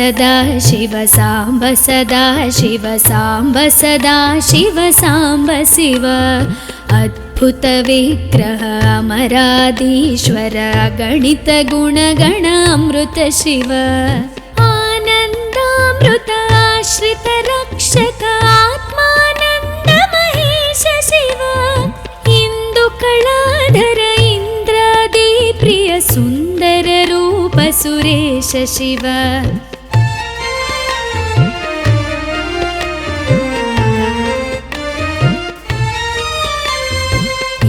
सदा शिव साम्ब सदा शिव साम्ब सदा शिव साम्ब शिव अद्भुत विग्रह अमराधीश्वर गणित गुणगण अमृत शिव आनन्दामृत आश्रित रक्षक आत्मानन्द महेश शिव इंदु कलाधर इंद्रादि प्रिय सुंदर रूप सुरेश शिव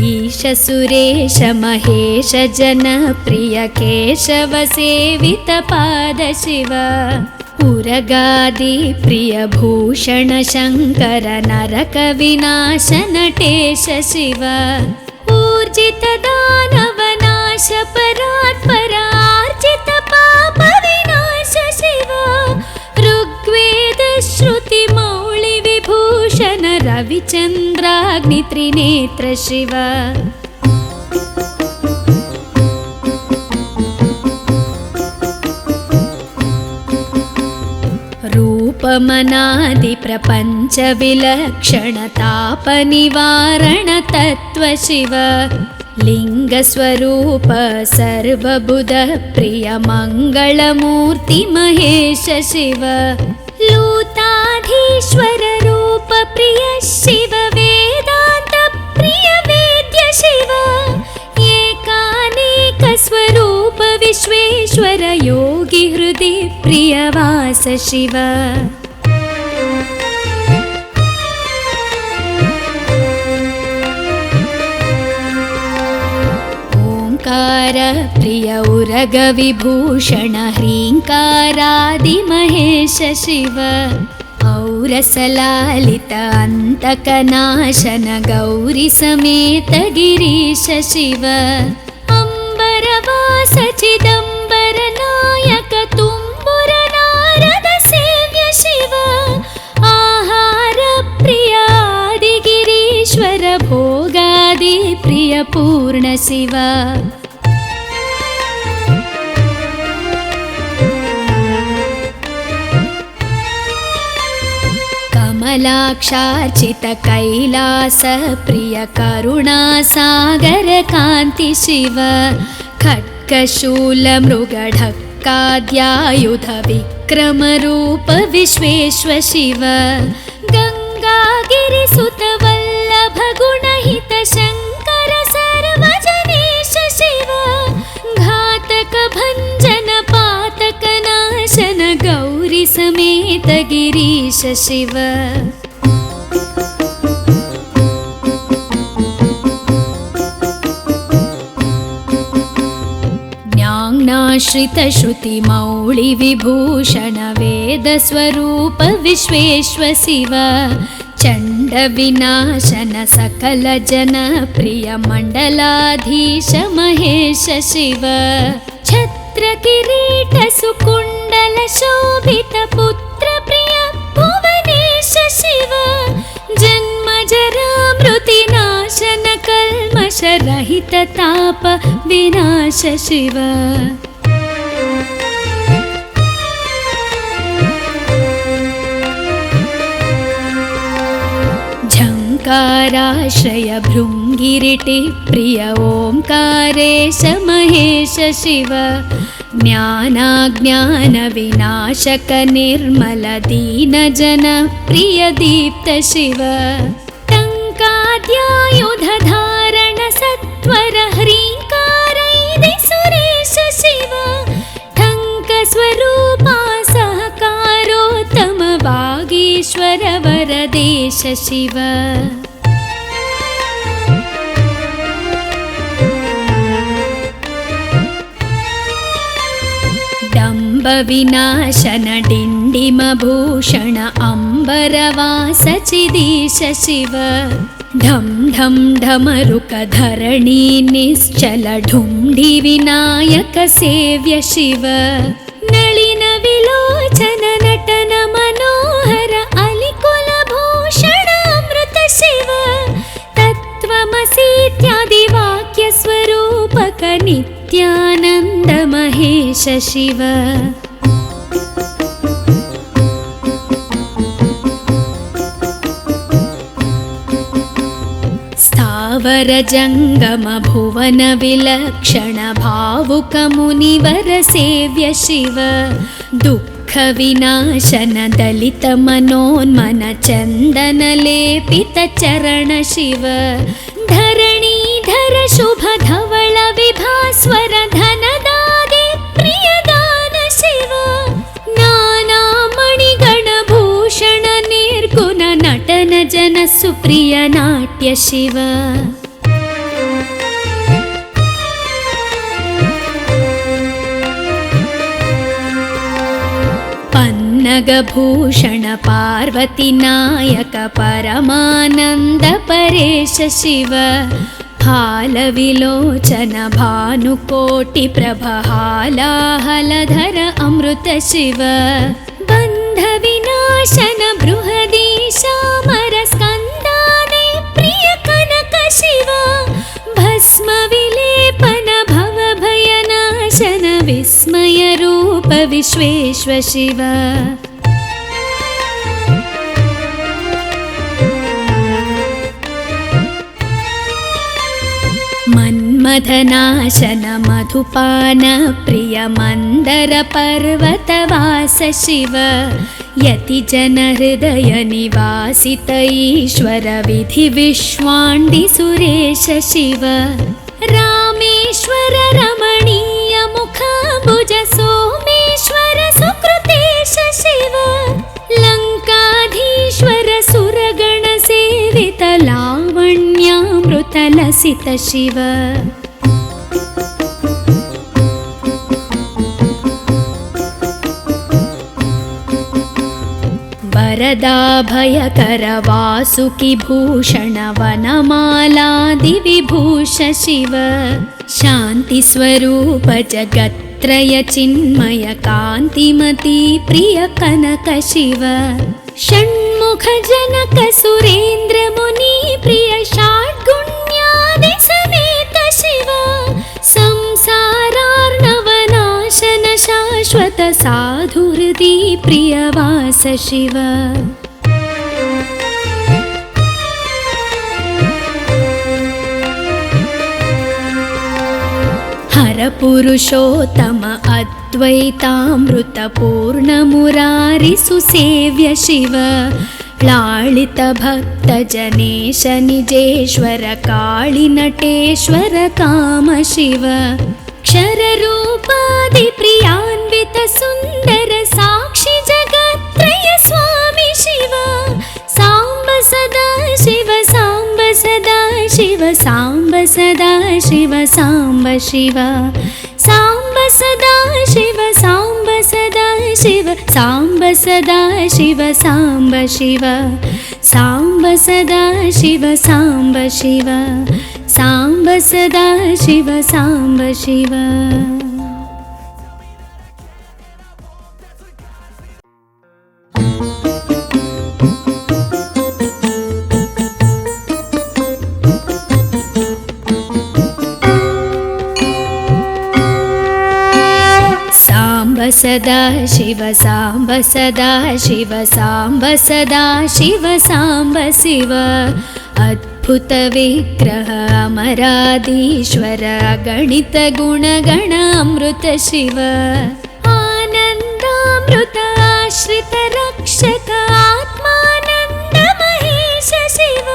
ईश सुरेश महेश जनप्रिय केशव सेवित पाद शिव उरगादि प्रिय भूषण शंकर नरक विनाश नटेश शिव ऊर्जित दानव नाश परात्पर आर्जित पाप विनाश शिव ऋग्वेद श्रुति मौळि विभूषण रविचंद्राग्नि त्रिनेत्र शिव रूपमनादि प्रपंच विलक्षण ताप निवारण तत्व शिव लिंग स्वरूप सर्वबुध प्रिय मंगलमूर्ति महेश शिव लूताधीश्वर रूप प्रिय शिव वेदांत प्रिय वेद्य शिव एकानेक स्वरूप विश्वेश्वर योगी हृदि प्रियवास शिव ओंकार प्रिय उरग विभूषण ह्रींकारादि महेश शिव औरसलालित अंतकनाशन गौरी समेत गिरीश शिव अंबरवास चिदंबर नायक तुम्बुर नारद सेव्य शिव आहार प्रिय आदिगिरीश्वर भोगादि प्रिय पूर्ण शिव कमलाक्षार्चित कैलास प्रिय करुणा सागर कांति शिव खड्गशूल मृगढक्काद्यायुध विक्रम रूप विश्वेश्वर शिव गंगागिरिसुत वल्लभ गुणहित शंकर सर्वजनेश शिव घातक भंजन पातक नाशन गौरी समेत गिरीश शिव ज्ञानाश्रित श्रुति मौळि विभूषण वेद स्वरूप विश्वेश्वर शिव चंड विनाशन सकल जन प्रिय मंडलाधीश महेश शिव छत्र किरीट सुकुंडल शोभित पुत्र प्रिय भुवनेश शिव जन्म जरा मृति नाशन कल्मष रहित ताप विनाश शिव झंकाराश्रय भृंगिरिटि प्रिय ओंकारेश महेश शिव ज्ञानाज्ञान विनाशक निर्मल दीन जन प्रिय दीप्त शिव टंकाद्यायुध धारण सत्वर ह्रींकारैदि सुरेश शिव ठंक स्वरूपा सहकारोत्तम वागीश्वर वरदेश शिव डंब विनाशन डिंडिम भूषण अंबरवास चिदीश शिव ढम ढम ढमरुक धरणी निश्चल ढुंढि विनायक सेव्य शिव नलिन विलोचन नटन मनोहर अलिकुल भूषण अमृत शिव तत्त्वमसीत्यादि वाक्य स्वरूपक नित्यानंद महेश शिव अमर जङ्गम भुवन विलक्षण भावुक मुनिवर सेव्य शिव दुःख विनाशन दलित मनोन्मन चन्दन लेपित चरण शिव धरणीधर शुभ धवल विभास्वर धनदागे प्रियदान शिव नाना मणिगण भूषण निर्गुण नटन जन सुप्रिय नाट्य शिव पन्नगभूषण पार्वती नायक परमानन्द परेश शिव हालविलोचन भानुकोटि प्रभहालाहलधर अमृत शिव बन्ध विनाशन बृहदीशामर स्कन्दादे प्रिय कनक शिव भस्म विलेपन भव भयनाशन विस्मय रूप विश्वेश्व शिव मन्मथनाशन मधुपान प्रिय मन्दर पर्वतवास शिव यति जन हृदय निवासित ईश्वर विधि विश्वाण्डि सुरेश शिव रामेश्वर रमणीय मुखाम्बुज सोमेश्वर सुकृतेश शिव लङ्काधीश्वर सुरगण सेवित लावण्यामृत लसित शिव वरदाभयकर वासुकि भूषण वनमालादि विभूष शिव शान्ति स्वरूप जगत्त्रय चिन्मय कान्तिमती प्रिय कनक शिव षण्मुख जनक सुरेन्द्र मुनि प्रिय षड्गुण्यादि समेत शिव संसारार्णवनाशन शाश्वत साधु हृदि प्रियवास शिव हर पुरुषोत्तम अद्वैतामृत पूर्ण मुरारि सुसेव्य शिव लालित भक्त जनेश निजेश्वर काळि नटेश्वर काम शिव क्षर रूपादि प्रियान्वित सुन्दर साक्षि जगत्त्रय स्वामी शिव साम्ब सदा शिव साम्ब सदा शिव साम्ब सदा शिव साम्ब शिव साम्ब सदा शिव साम्ब सदा शिव साम्ब सदा शिव साम्ब शिव साम्ब सदा शिव साम्ब शिव साम्ब सदा शिव साम्ब शिव सदा शिव साम्ब सदा शिव साम्ब सदा शिव साम्ब शिव अद्भुत विग्रह अमराधीश्वर गणित गुणगण अमृत शिव आनन्दामृत आश्रित रक्षक आत्मानन्द महेश शिव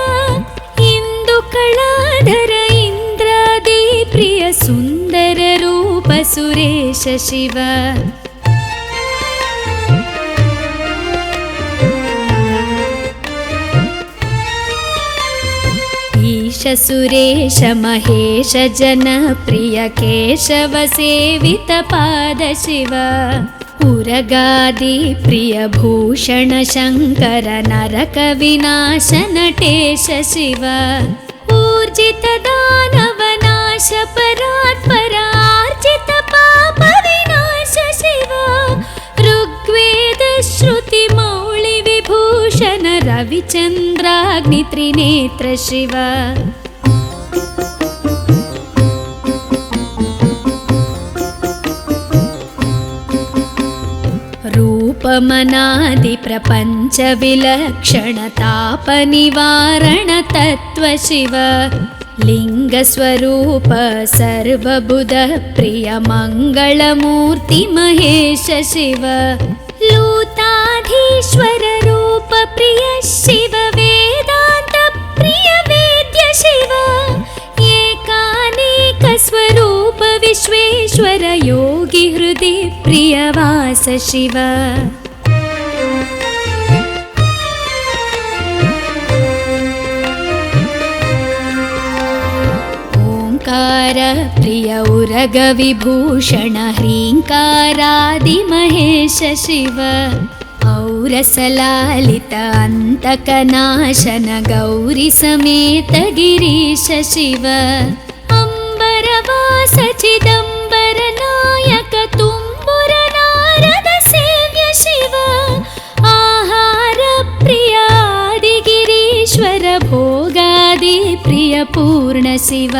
इन्दुकलाधर इन्द्रादि प्रिय सुन्दर रूप सुरेश शिव ईश सुरेश महेश जन प्रिय केशव सेवित पाद शिव उरगादि प्रिय भूषण शङ्कर नरक विनाश नटेश शिव ऊर्जित दानव नाश परात्पर आर्जित पाप विनाश शिव ऋग्वेद श्रुति मौळि विभूषण रविचन्द्राग्नि त्रिनेत्र शिव रूपमनादि प्रपञ्च विलक्षण ताप निवारण तत्व शिव लिङ्गस्वरूप सर्वबुधप्रिय मङ्गलमूर्ति महेश शिव लूताधीश्वर रूप प्रिय शिव वेदान्त प्रिय वेद्य शिव एकानेक स्वरूप विश्वेश्वर योगी हृदि प्रियवास शिव ओंकार प्रिय उरग विभूषण ह्रींकारादि महेश शिव औरसलालित अंतकनाशन गौरी समेत गिरीश शिव अंबरवास चिदंबर नायक तुम्बुर नारद सेव्य शिव आहार प्रिय आदिगिरीश्वर भोगादि प्रिय पूर्ण शिव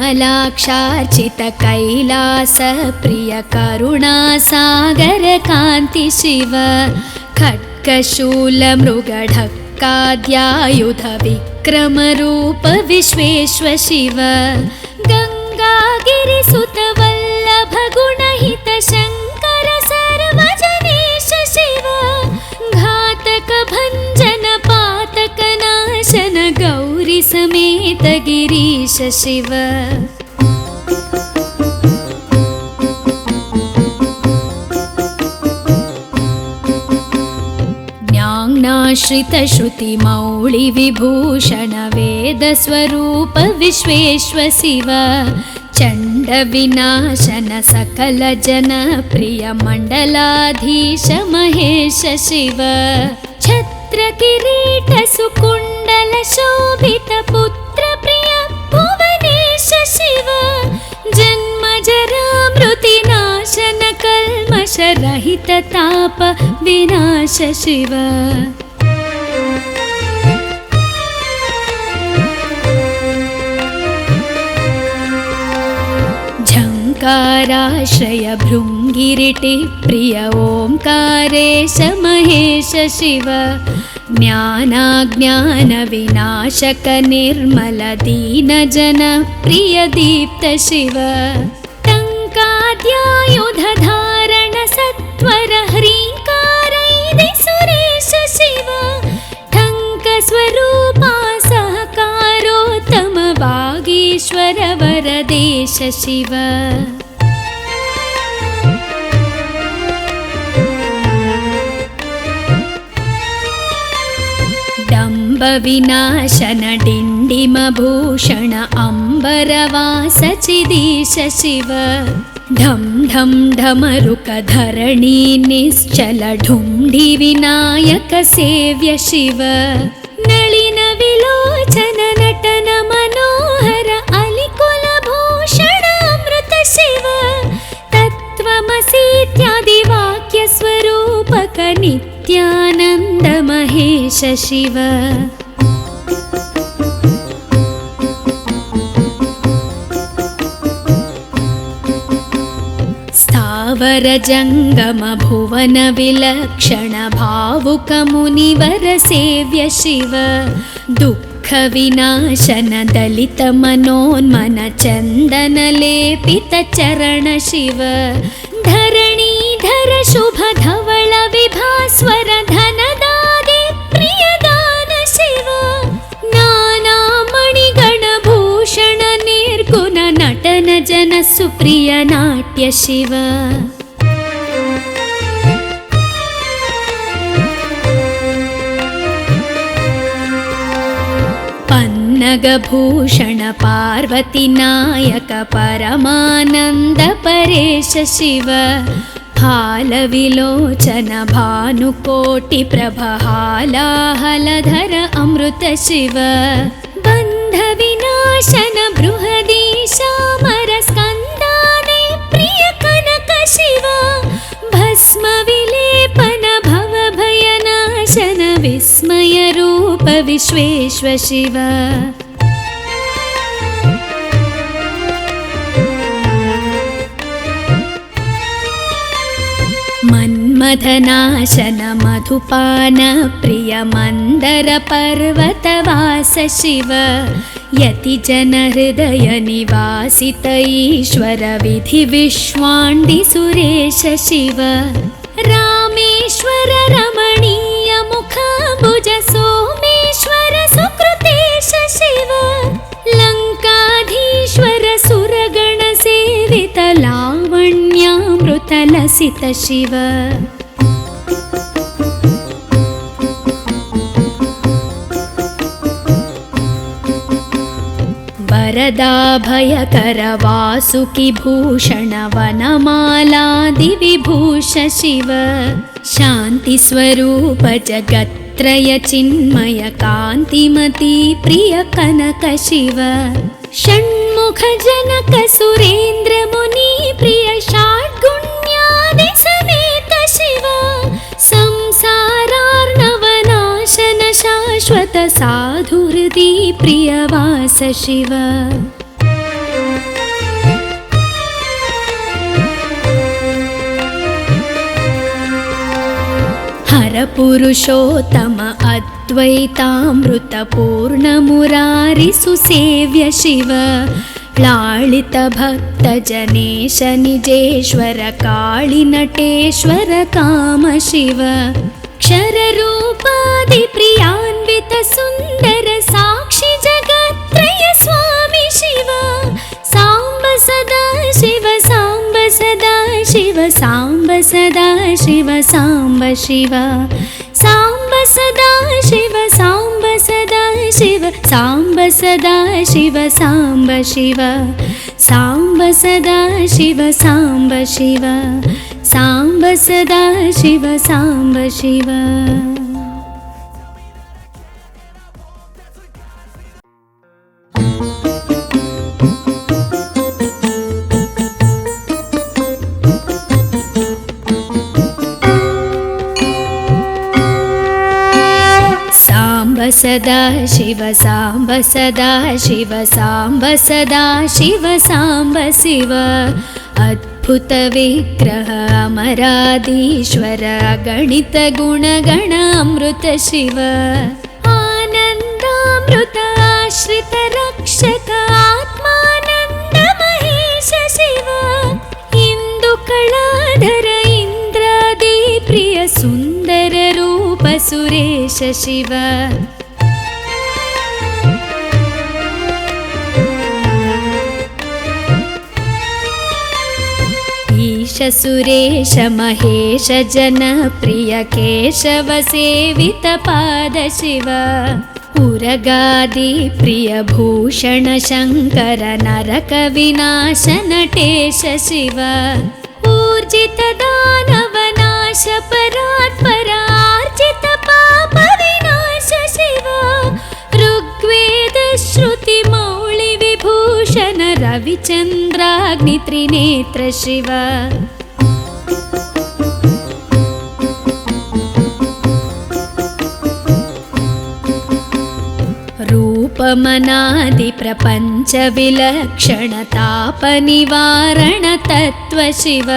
कमलाक्षार्चित कैलास प्रिय करुणा सागर कांति शिव खड्गशूल मृगढक्काद्यायुध विक्रम रूप विश्वेश्वर शिव गंगागिरिसुत वल्लभ गुणहित शंकर सर्वजनेश शिव घातक भंजन पातक नाशन गौरी समेत गिरीश शिव ज्ञानाश्रित श्रुति मौळि विभूषण वेद स्वरूप विश्वेश्वर शिव चंड विनाशन सकल जन प्रिय मंडलाधीश महेश शिव छत्र किरीट सुकुंडल शोभित पुत्र प्रिय भुवनेश शिव जन्म जरा मृति नाशन कल्मष रहित ताप विनाश शिव झंकाराश्रय भृंगिरिटि प्रिय ओंकारेश महेश शिव ज्ञानाज्ञान विनाशक निर्मल दीन जन प्रिय दीप्त शिव टंकाद्यायुध धारण सत्वर ह्रींकारैदि सुरेश शिव ठंक स्वरूपा सहकारोत्तम वागीश्वर वरदेश शिव डंब विनाशन डिंडिम भूषण अंबरवास चिदीश शिव ढम ढम ढमरुक धरणी निश्चल ढुंढि विनायक सेव्य शिव नलिन विलोचन नटन मनोहर अलिकुल भूषण अमृत शिव तत्त्वमसीत्यादि वाक्य स्वरूपक नित्यानंद महेश शिव स्थावर जंगम भुवन विलक्षण भावुक मुनिवर सेव्य शिव दुःख विनाशन दलित मनोन्मन चंदन लेपित चरण शिव धरणीधर शुभ धवल विभास्वर धनदादि प्रियदान शिव नाना मणिगण भूषण निर्गुण नटन जन सुप्रिय नाट्य शिव पन्नगभूषण पार्वती नायक परमानंद परेश शिव हालविलोचन भानुकोटि प्रभहालाहलधर अमृत शिव बंध विनाशन बृहदीशामर स्कंदादि प्रिय कनक शिव भस्म विलेपन भव भयनाशन विस्मय रूप विश्वेश्वर शिव मधनाशन मधुपान प्रिय मंदर पर्वतवास शिव यति जन हृदय निवासित ईश्वर विधि विश्वाण्डि सुरेश शिव रामेश्वर रमणीय मुखाम्बुज सोमेश्वर सुकृतेश शिव लङ्काधीश्वर सुरगण सेवित लावण्यामृत लसित शिव वरदाभयकर वासुकि भूषण वनमालादि विभूष शिव शान्ति स्वरूप जगत्त्रय चिन्मय कान्तिमती प्रिय कनक शिव षण्मुख जनक सुरेन्द्र मुनि प्रिय षड्गुण्यादि समेत शिव संसारार्णवनाशन शाश्वत साधुहृदि प्रियवास शिव हर पुरुषोत्तम अद्वैतामृत पूर्ण मुरारि सुसेव्य शिव लालित भक्त जनेश निजेश्वर काळि नटेश्वर काम शिव क्षर रूपादि प्रियान्वित सुंदर साक्षि जगत्त्रय स्वामी शिव सांब सदा शिव सांब सदा शिव सांब सदा शिव सांब शिव सांब सदा शिव सांब सदा शिव सांब सदा शिव सांब शिव सांब सदा शिव सांब शिव सांब सदा शिव सांब शिव सदा शिव सांब सदा शिव सांब सदा शिव सांब शिव अद्भुत विग्रह अमराधीश्वर गणित गुणगण अमृत शिव आनन्दामृत आश्रित रक्षक आत्मानन्द महेश शिव इंदु कलाधर इंद्रादि प्रिय सुंदर रूप सुरेश शिव ईश सुरेश महेश जन प्रिय केशव सेवित पाद शिव उरगादि प्रिय भूषण शंकर नरक विनाश नटेश शिव ऊर्जित दानव नाश परात्पर आर्जित पाप विनाश शिव ऋग्वेद श्रुति मौळि विभूषण रविचंद्राग्नि त्रिनेत्र शिव रूपमनादि प्रपंच विलक्षण ताप निवारण तत्व शिव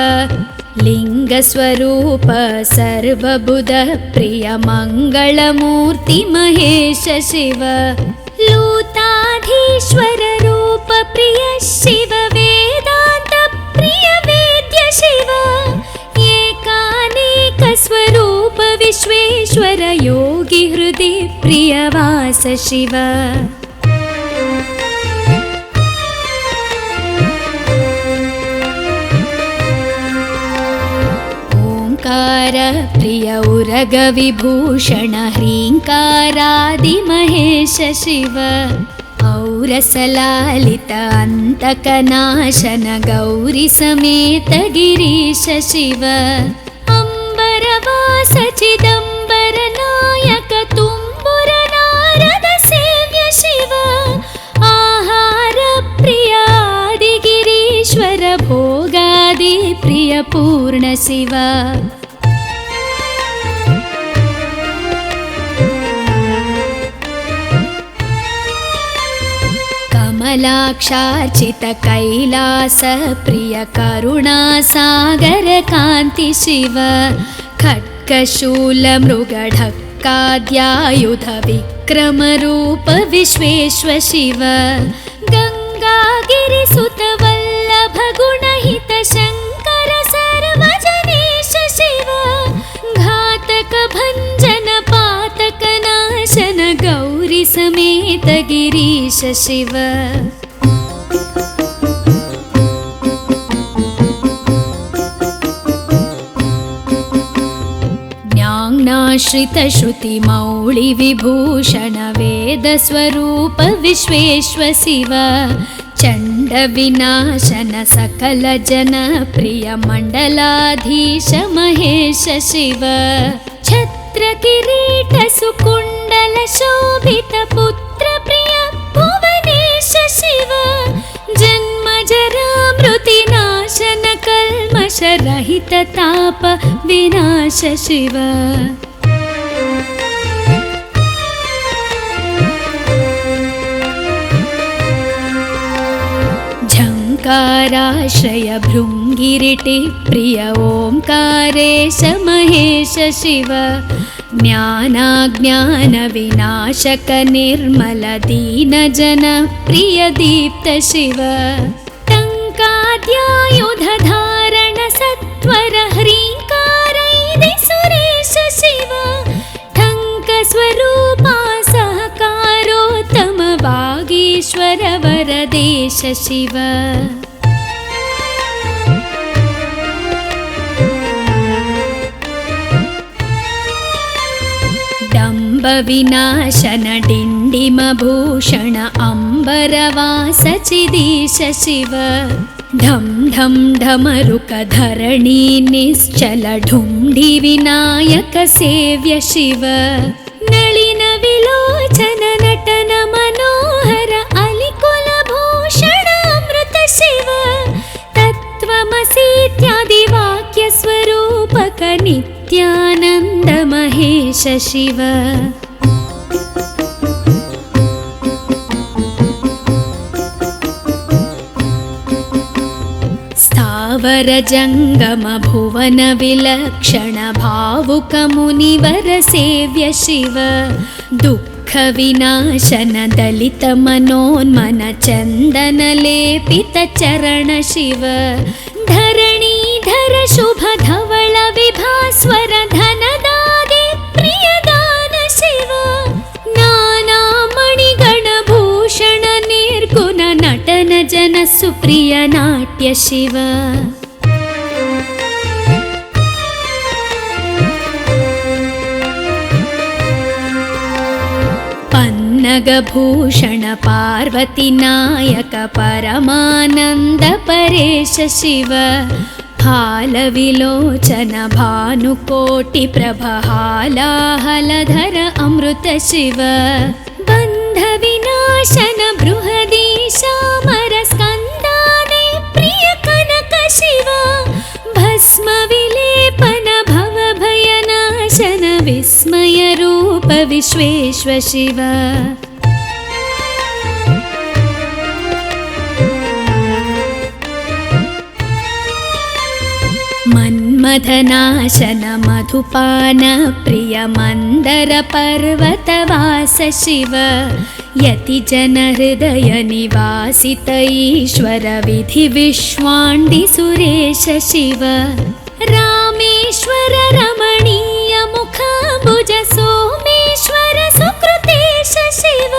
लिंग स्वरूप सर्वबुध प्रिय मंगलमूर्ति महेश शिव लूताधीश्वर रूप प्रिय शिव वेदांत प्रिय वेद्य शिव एकानेक स्वरूप विश्वेश्वर योगी हृदय प्रियवास शिव प्रिय उरग विभूषण ह्रींकारादि महेश शिव औरसलालित अंतकनाशन गौरी समेत गिरीश शिव अंबरवास चिदंबर नायक तुम्बुर नारद सेव्य शिव आहार प्रिय आदि गिरीश्वर भोगादि प्रिय पूर्ण शिव कमलाक्षार्चित कैलास प्रिय करुणा सागर कांति शिव खड्गशूलमृगढक्काद्यायुध विक्रमरूप विश्वेश्व शिव गङ्गागिरिसुत वल्लभ गुणहित शङ्कर सर्वजनेश शिव घातक भञ्जन पातक नाशन गौरी समेत गिरीश शिव ज्ञानाश्रित श्रुति मौळि विभूषण वेद स्वरूप विश्वेश्व शिव चण्ड विनाशन सकल जन प्रिय मण्डलाधीश महेश शिव छत्र किरीट सुकुण्डल शोभित पुत्र प्रिय भुवनेश शिव जन्म जरा मृति नाशन कल्मष रहित ताप विनाश शिव झङ्काराश्रय भृङ्गिरिटि प्रिय ओङ्कारेश महेश शिव ज्ञानाज्ञान विनाशक निर्मल दीन जन प्रिय दीप्त शिव टङ्काद्यायुध धारण सत्वर ह्रीङ्कारैदि सुरेश शिव ठङ्क स्वरूपा सहकारोत्तम वागीश्वर वरदेश शिव डम्ब विनाशन डिण्डिम भूषण अम्बरवास चिदीश शिव ढं ढं ढमरुक धरणी निश्चल ढुण्ढि विनायक सेव्य शिव नलिन विलोचन नटन मनोहर अलिकुल भूषण अमृत शिव तत्त्वमसीत्यादि वाक्य स्वरूपक नित्यानन्द महेश शिव स्थावर जङ्गम भुवन विलक्षण भावुक मुनिवर सेव्य शिव दुःख विनाशन दलित मनोन्मन चन्दन लेपित चरण शिव धरणीधर शुभ धवल विभास्वर धनदादि प्रियदान शिव नाना मणिगण भूषण निर्गुण नटन जन सुप्रिय नाट्य शिव पन्नगभूषण पार्वती नायक परमानन्द परेश शिव हालविलोचन भानुकोटि प्रभहालाहलधर अमृत शिव बन्ध विनाशन बृहदीशामर स्कन्दादि प्रिय कनक शिव भस्म विलेपन भव भयनाशन विस्मय रूप विश्वेश्व शिव मन्मथनाशन मधुपान प्रिय मन्दर पर्वतवास शिव यति जन हृदय निवासित ईश्वर विधि विश्वाण्डि सुरेश शिव रामेश्वर रमणीय मुखाम्बुज सोमेश्वर सुकृतेश शिव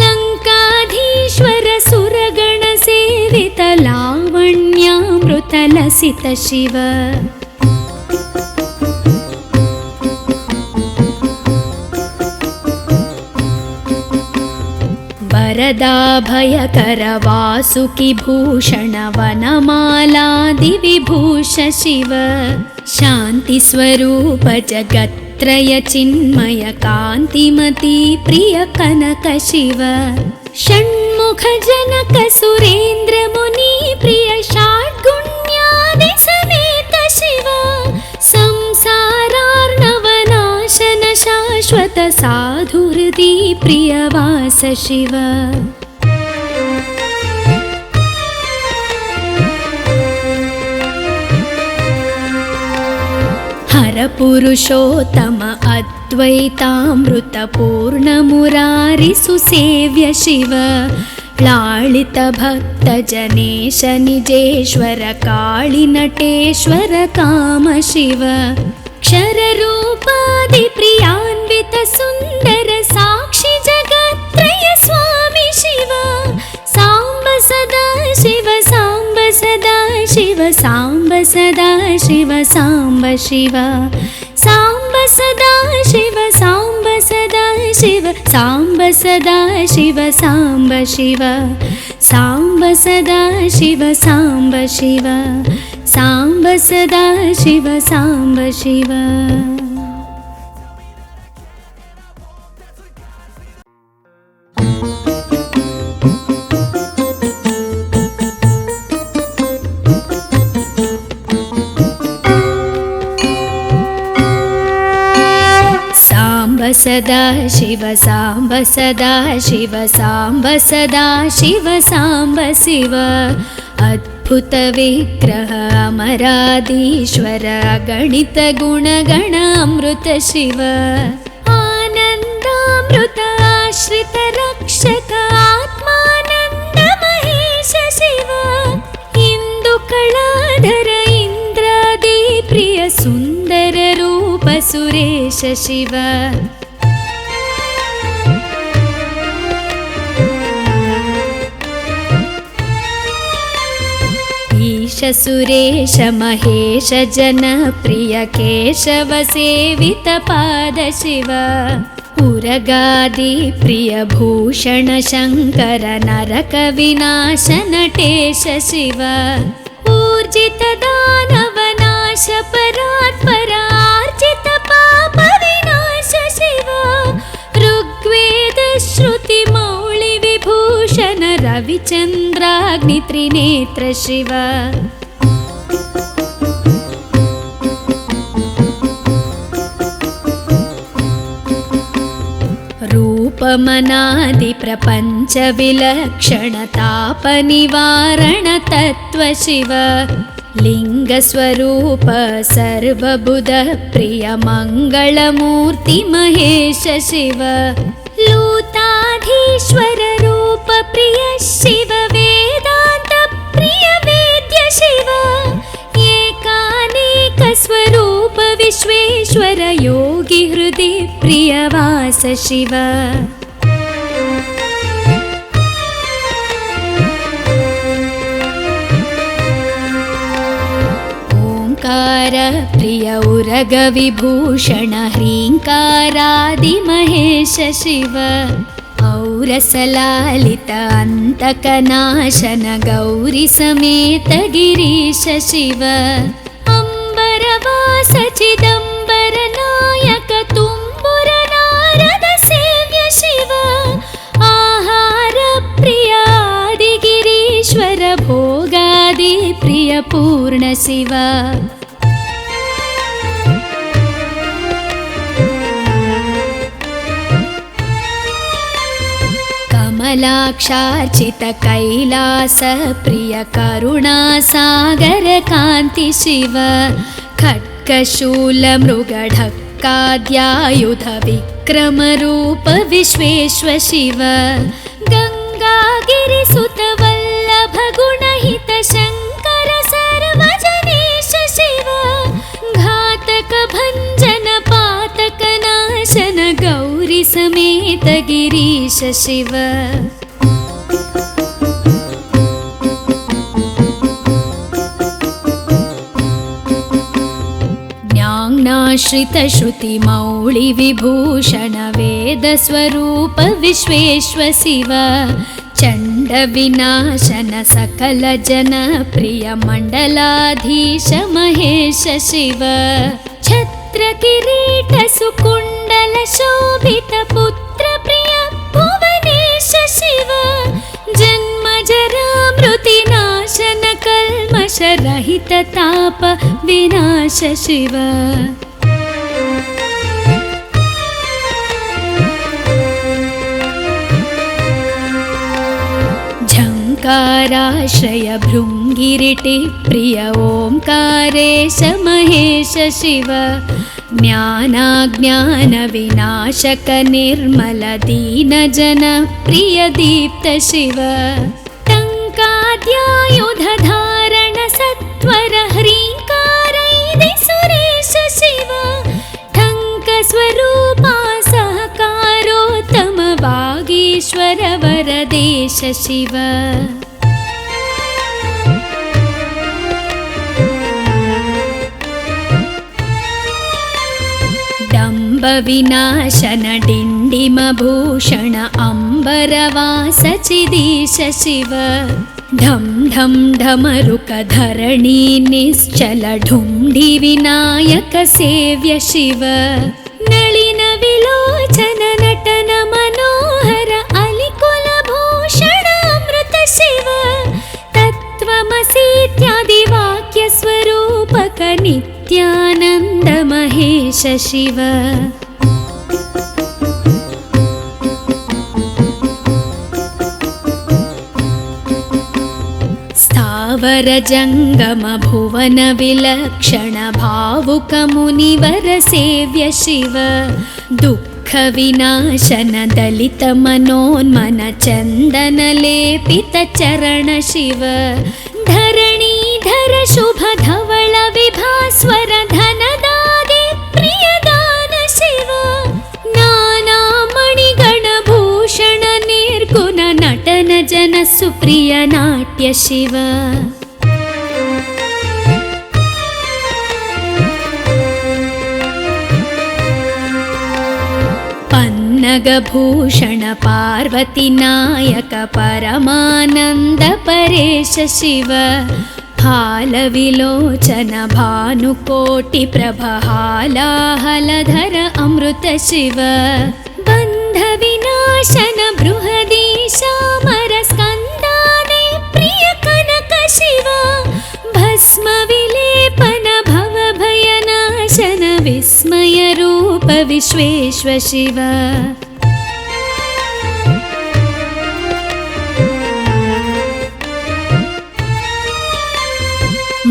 लङ्काधीश्वर सुरगण सेवित लावण्यामृत लसित शिव वरदाभयकर वासुकि भूषण वनमालादि विभूष शिव शान्ति स्वरूप जगत्त्रय चिन्मय कान्तिमती प्रिय कनक शिव षण्मुख जनक सुरेन्द्र मुनि प्रिय षाड्गुण्यादि समेत शिव संसारार्णवनाशन शाश्वत साधुहृदि प्रियवास शिव हरपुरुषोत्तम अद्वैतामृतपूर्णमुरारिसुसेव्य शिव लालितभक्तजनेश निजेश्वर काळिनटेश्वर कामशिव क्षररूपादिप्रियान्वित सुन्दर साक्षि जगत्त्रय स्वामि शिव साम्ब सदा शिव साम्ब सदा शिव साम्ब सदा शिव साम्ब शिव साम्ब सदा शिव साम्ब सदा शिव साम्ब सदा शिव साम्ब शिव साम्ब सदा शिव साम्ब शिव साम्ब सदा शिव साम्ब शिव। सदा शिव साम्ब सदा शिव साम्ब सदा शिव साम्ब शिव अद्भुत विग्रह अमराधीश्वर गणित गुणगण अमृत शिव आनन्दामृत आश्रित रक्षक आत्मानन्द महेश शिव इन्दुकलाधर इन्द्रादि प्रिय सुन्दर रूप सुरेश शिव ईश सुरेश महेश जनप्रिय केशव सेवित पाद शिव उरगादि प्रिय भूषण शङ्कर नरक विनाश नटेश शिव ऊर्जित दानव नाश परात्पर आर्जित पाप विनाश शिव ऋग्वेद श्रुति मौळि विभूषण रविचन्द्राग्नि त्रिनेत्र शिव रूपमनादि प्रपञ्च विलक्षण ताप निवारण तत्व शिव लिङ्गस्वरूप सर्वबुध प्रिय मङ्गलमूर्ति महेश शिव लूताधीश्वर रूप प्रिय शिव वेदान्त प्रिय वेद्य शिव एकानेक स्वरूप विश्वेश्वर योगी हृदि प्रिय वास शिव ओंकार प्रिय उरग विभूषण ह्रींकारादि महेश शिव औरसलालित अन्तकनाशन गौरी समेत गिरीश शिव अम्बरवास चिदम्बर नायक तुम्बुर नारद सेव्य शिव आहार प्रिय आदिगिरीश्वर भोगादि प्रिय पूर्ण शिव कमलाक्षार्चित कैलास प्रिय करुणा सागर कान्ति शिव खड्गशूल मृगढक्काद्यायुध विक्रम रूप विश्वेश्व शिव गंगागिरिसुत वल्लभ गुणहित शंकर सर्वजनेश शिव घातक भंजन पातक नाशन गौरी समेत गिरीश शिव ज्ञानाश्रित श्रुति मौळि विभूषण वेद स्वरूप विश्वेश्व शिव चंड विनाशन सकल जन प्रिय मंडलाधीश महेश शिव छत्र किरीट सुकुंडल शोभित पुत्र प्रिय भुवनेश शिव जन्म जरा मृति नाशन कल्मष रहित ताप विनाश शिव ओङ्काराश्रय भृङ्गिरिटि प्रिय ओङ्कारेश महेश शिव ज्ञानाज्ञानविनाशक निर्मल दीनजन प्रिय दीप्त शिव टङ्काद्यायुधधारण सत्वर ह्रीङ्कारैदि सुरेश शिव टङ्कस्वरूपा सहकारोत्तम वागीश्वर वरदेश शिव विनाशन डिण्डिमभूषण अम्बरवास चिदीश शिव ढं ढं ढमरुक धरणी निश्चल ढुण्डि विनायक सेव्य शिव नलिन विलोचन नटन मनोहर अलिकुल भूषण अमृत शिव तत्त्वमसीत्यादि वाक्य स्वरूपक नित्यानन्द महेश शिव स्थावर जंगम भुवन विलक्षण भावुक मुनिवर सेव्य शिव दुःख विनाशन दलित मनोन्मन चंदन लेपित चरण शिव धरणीधर शुभ धवल विभास्वर धनदादि प्रियदान शिव नाना मणिगण भूषण निर्गुण नटन जन सुप्रिय नाट्य शिव पन्नगभूषण पार्वती नायक परमानंद परेश शिव हालविलोचन भानुकोटि प्रभहालाहलधर अमृत शिव बन्ध विनाशन बृहदीशामर स्कन्दादि प्रिय कनक शिव भस्म विलेपन भव भयनाशन विस्मय रूप विश्वेश्व शिव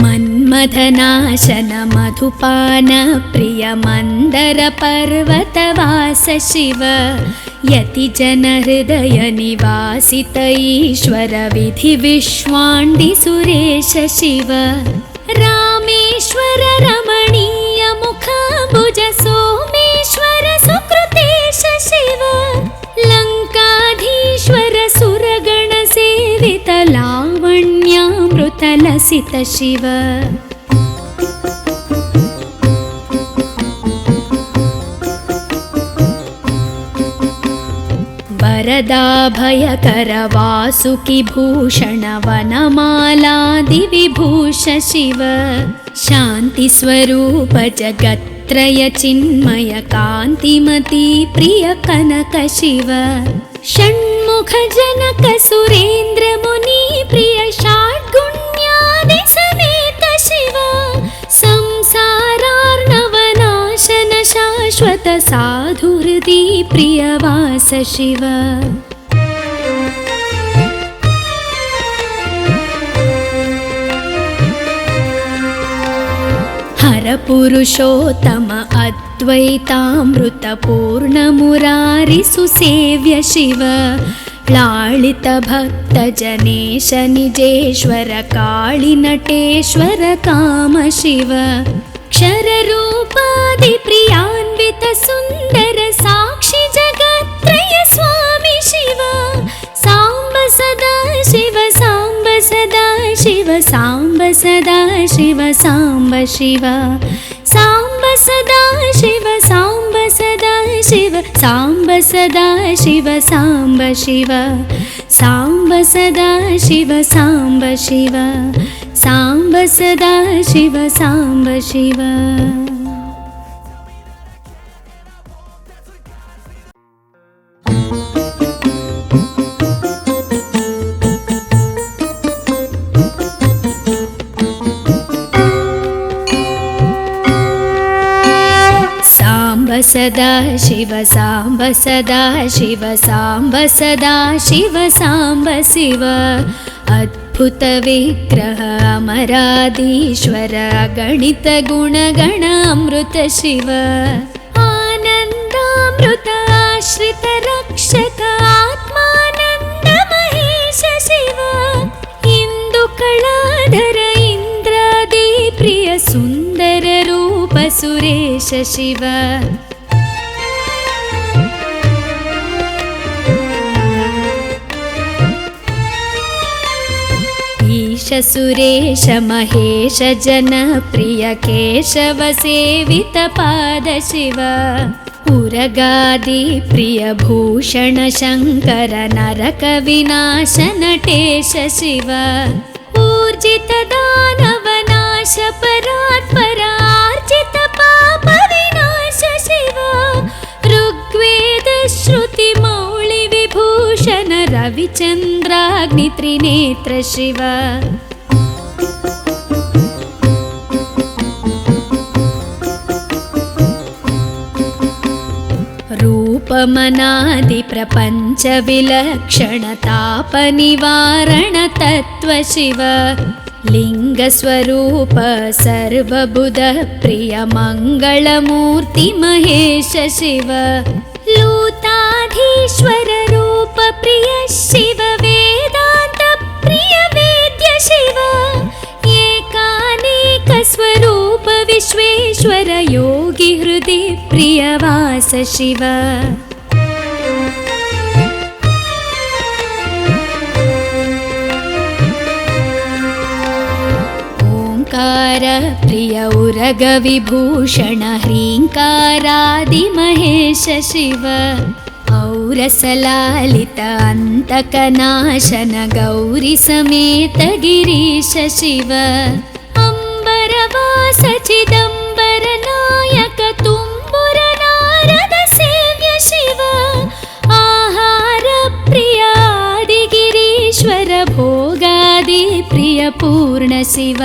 मन्मथनाशन मधुपान प्रिय मंदर पर्वतवास शिव यति जन हृदय निवासित ईश्वर विधि विश्वाण्डि सुरेश शिव रामेश्वर रमणीय मुखाम्बुज सोमेश्वर सुकृतेश शिव लङ्काधीश्वर सुरगण सेवित लावण्यामृत लसित शिव वरदाभयकर वासुकि भूषण वनमालादि विभूष शिव शान्ति स्वरूप जगत्त्रय चिन्मय कान्तिमती प्रिय कनक शिव षण्मुख जनक सुरेन्द्र मुनि प्रिय षड्गुण्यादि समेत शिव संसारार्णवनाशन शाश्वत साधुहृदि प्रियवास शिव हर पुरुषोत्तम अद्वैतामृत पूर्ण मुरारि सुसेव्य शिव लालित भक्त जनेश निजेश्वर काळि नटेश्वर काम शिव क्षर रूपादि प्रियान्वित सुंदर साक्षि जगत्त्रय स्वामी शिव सांब सदा शिव सांब सदा शिव सांब सदा शिव सांब शिव सांब सदा शिव सांब सदा शिव सांब सदा शिव सांब शिव सांब सदा शिव सांब शिव सांब सदा शिव सांब शिव सदा शिव सांब सदा शिव सांब सदा शिव सांब शिव ಅದ್ಭುತ ವಿಗ್ರಹ ಅಮರಾದೀಶ್ವರ ಗಣಿತ ಗುಣಗಣ ಅಮೃತ ಶಿವ ಆನಂದಾಮೃತ ಆಶ್ರಿತ ರಕ್ಷಕ ಆತ್ಮಾನಂದ ಮಹೇಶ ಶಿವ ಇಂದು ಕಳಾಧರ ಇಂದ್ರಾದಿ ಪ್ರಿಯ ಸುಂದರ ರೂಪ ಸುರೇಶ ಶಿವ ಈಶ ಸುರೇಶ ಮಹೇಶ ಜನಪ್ರಿಯ ಕೇಶವ ಸೇವಿತ ಪಾದ ಶಿವ ಉರಗಾದಿ ಪ್ರಿಯ ಭೂಷಣ ಶಂಕರ ನರಕ ವಿನಾಶ ನಟೇಶ ಶಿವ ಊರ್ಜಿತ ದಾನವ ನಾಶ ಪರಾತ್ಪರ ಆರ್ಜಿತ ಪಾಪ ವಿನಾಶ ಶಿವ ಋಗ್ವೇದ ಶ್ರುತಿ ಮೌಳಿ ವಿಭೂಷಣ ರವಿಚಂದ್ರಾಗ್ನಿ ತ್ರಿನೇತ್ರ ಶಿವ ರೂಪಮನಾದಿ ಪ್ರಪಂಚ ವಿಲಕ್ಷಣ ತಾಪ ನಿವಾರಣ ತತ್ವ ಶಿವ ಲಿಂಗ ಸ್ವರೂಪ ಸರ್ವಬುಧ ಪ್ರಿಯ ಮಂಗಳಮೂರ್ತಿ ಮಹೇಶ ಶಿವ ಲೂತಾಧೀಶ್ವರ ರೂಪ ಪ್ರಿಯ ಶಿವ ವೇದಾಂತ ಪ್ರಿಯ ವೇದ್ಯ ಶಿವ ಏಕಾನೇಕ ಸ್ವರೂಪ ವಿಶ್ವೇಶ್ವರ ಯೋಗಿ ಹೃದಯ ಪ್ರಿಯ ವಾಸ ಶಿವ ಓಂಕಾರ ಪ್ರಿಯ ಉರಗ ವಿಭೂಷಣ ಹ್ರೀಂಕಾರಾದಿ ಮಹೇಶ ಶಿವ ಔರಸಲಾಲಿತ ಅಂತಕನಾಶನ ಗೌರಿ ಸಮೇತ ಗಿರೀಶ ಶಿವ ಅಂಬರವಾಸ ಚಿದಂಬರ ನಾಯಕ ತುಂಬುರ ನಾರದ ಸೇವ್ಯ ಶಿವ ಆಹಾರ ಪ್ರಿಯ ಆದಿಗಿರೀಶ್ವರ ಭೋಗಾದಿ ಪ್ರಿಯ ಪೂರ್ಣ ಶಿವ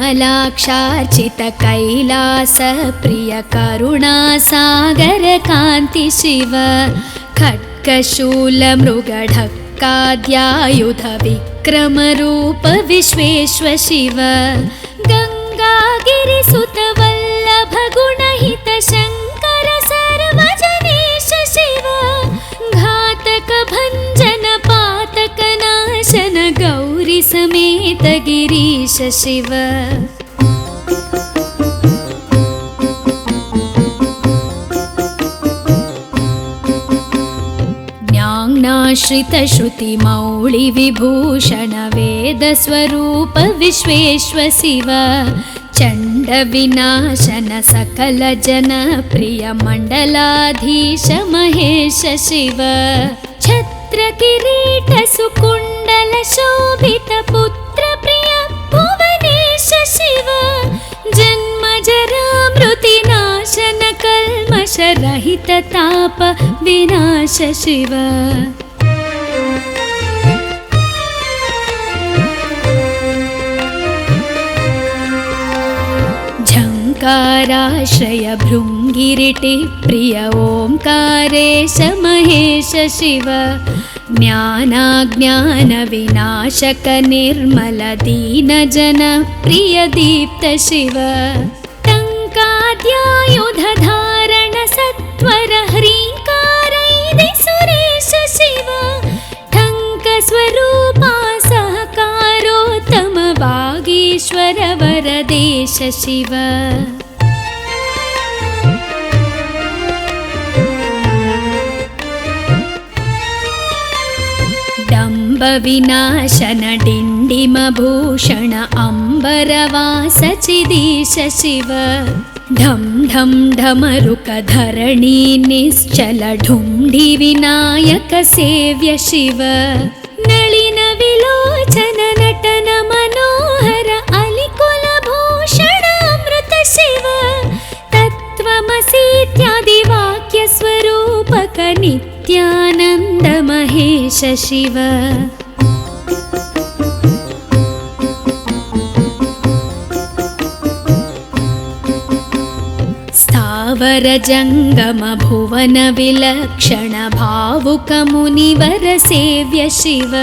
ಕಮಲಾಕ್ಷಾರ್ಚಿತ ಕೈಲಾಸ ಪ್ರಿಯ ಕರುಣಾಸಾಗರ ಕಾಂತಿ ಶಿವ ಖಡ್ಗಶೂಲ ಮೃಗಢಕ್ಕಾದ್ಯಾಯುಧ ವಿಕ್ರಮ ರೂಪ ವಿಶ್ವೇಶ್ವ ಶಿವ ಗಂಗಾಗಿರಿ ಸುತ ವಲ್ಲಭ ಗುಣಹಿತ ಶಂಕರ ಸರ್ವಜನೇಶ ಶಿವ ಘಾತಕ ಭಂಜನ ಪಾತಕ ನಾಶನ ಗೌರಿ ಸಮೇತ ಗಿರೀಶ ಶಿವ ಜ್ಞಾನಾಶ್ರಿತ ಶ್ರುತಿ ಮೌಳಿ ವಿಭೂಷಣ ವೇದ ಸ್ವರೂಪ ವಿಶ್ವೇಶ್ವ ಶಿವ ಚಂಡ ವಿನಾಶನ ಸಕಲ ಜನ ಪ್ರಿಯ ಮಂಡಲಾಧೀಶ ಮಹೇಶ ಶಿವ ಛತ್ರ ಕಿರೀಟ ಸುಕುಂಡಲ ಶೋಭಿತ ಪುತ್ರ ಪ್ರಿಯ ಭುವನೇಶ ಶಿವ ಜನ್ಮ ಜರಾ ಮೃತಿ ನಾಶನ ಕಲ್ಮಶ ರಹಿತ ತಾಪ ವಿನಾಶ ಶಿವ ಝಂಕಾರಾಶ್ರಯ ಭೃಂಗಿರಿಟಿ ಪ್ರಿಯ ಓಂಕಾರೇಶ ಮಹೇಶ ಶಿವ ಜ್ಞಾನಾಜ್ಞಾನ ವಿನಾಶಕ ನಿರ್ಮಲ ದೀನ ಜನ ಪ್ರಿಯ ದೀಪ್ತ ಶಿವ ಟಂಕಾದ್ಯಾಯುಧ ಧಾರಣ ಸತ್ವರ ಹ್ರೀಂಕಾರೈದೆ ಸುರೇಶ ಶಿವ ಠಂಕ ಸ್ವರೂಪ ಸಹಕಾರೋತ್ತಮ ವಾಗೀಶ್ವರ ವರದೇಶ ಶಿವ ಡಂಬ ವಿನಾಶನ ಡಿಂಡಿಮ ಭೂಷಣ ಅಂಬರವಾಸ ಚಿದೀಶ ಶಿವ ಢಂ ಢಂ ಢಮರುಕ ಧರಣಿ ನಿಶ್ಚಲ ಢುಂಢಿ ವಿನಾಯಕ ಸೇವ್ಯ ಶಿವ ನಳಿನ ವಿಲೋಚನ ನಟನ ಮನೋಹರ ಅಲಿಕುಲ ಭೂಷಣ ಅಮೃತ ಶಿವ ತತ್ವಮಸೀತ್ಯಾದಿ ವಾಕ್ಯ ಸ್ವರೂಪಕ ನಿತ್ಯಾನಂದ ಮಹೇಶ ಶಿವ अम्बर जङ्गम भुवन विलक्षण भावुक मुनिवर सेव्य शिव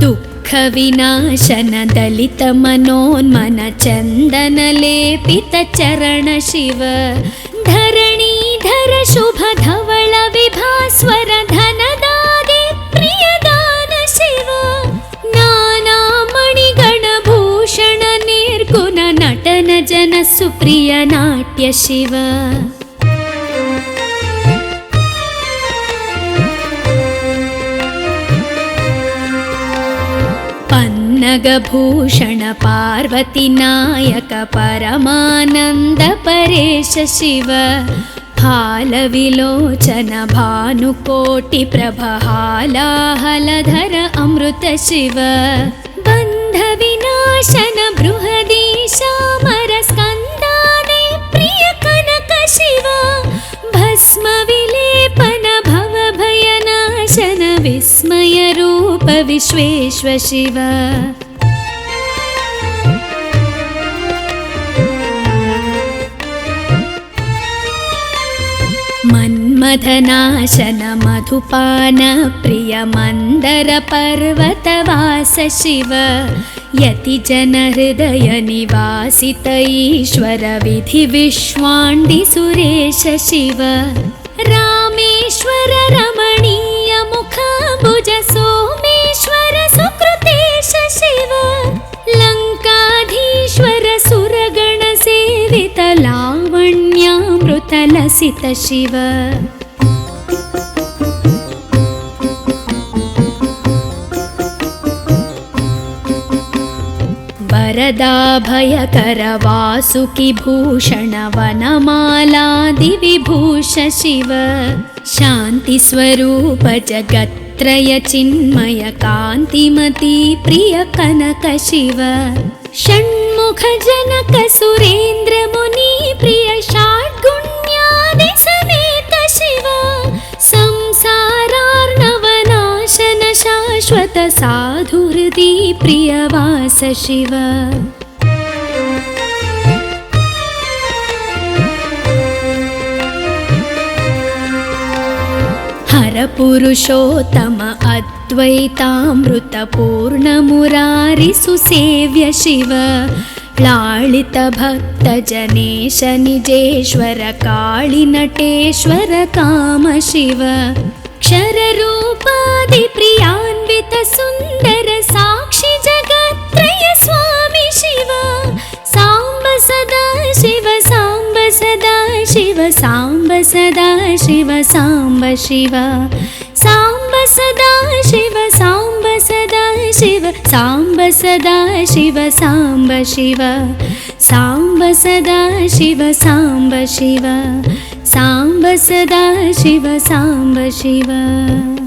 दुःख विनाशन दलित मनोन्मन चन्दन लेपित चरण शिव धरणीधर शुभ धवल विभास्वर धनदागे प्रियदान शिव नाना मणिगण भूषण निर्गुण नटन जन सुप्रिय नाट्य शिव पन्नगभूषण पार्वती नायक परमानन्द परेश शिव हालविलोचन भानुकोटि प्रभहालाहलधर अमृत शिव बन्ध विनाशन बृहदीशामर स्कन्दादे प्रिय कनक शिव भस्म विलेपन भव भयनाशन विस्मय रूप विश्वेश्व शिव मन्मथनाशन मधुपान प्रिय मन्दर पर्वतवास शिव यति जन हृदय निवासित ईश्वर विधि विश्वाण्डि सुरेश शिव रामेश्वर रमणीय मुखाम्बुज सोमेश्वर सुकृतेश शिव लङ्काधीश्वर सुरगण सेवित लावण्यामृत लसित शिव वरदाभयकर वासुकि भूषण वनमालादि विभूष शिव शान्ति स्वरूप जगत्त्रय चिन्मय कान्तिमती प्रिय कनक शिव षण्मुख जनक सुरेन्द्र मुनि प्रिय षड्गुण्यादि समेत शिव संसारार्णवनाशन शाश्वत साधुहृदि प्रियवास शिव हर पुरुषोत्तम अद्वैतामृत पूर्ण मुरारि सुसेव्य शिव लालित भक्त जनेश निजेश्वर काळि नटेश्वर काम शिव क्षर रूपादि प्रियान्वित सुन्दर साक्षि जगत्त्रय स्वामी शिव साम्ब सदा शिव साम्ब सदा शिव साम्ब सदा शिव साम्ब शिव साम्ब सदा शिव साम्ब सदा शिव साम्ब सदा शिव साम्ब शिव साम्ब सदा शिव साम्ब शिव साम्ब सदा शिव साम्ब शिव।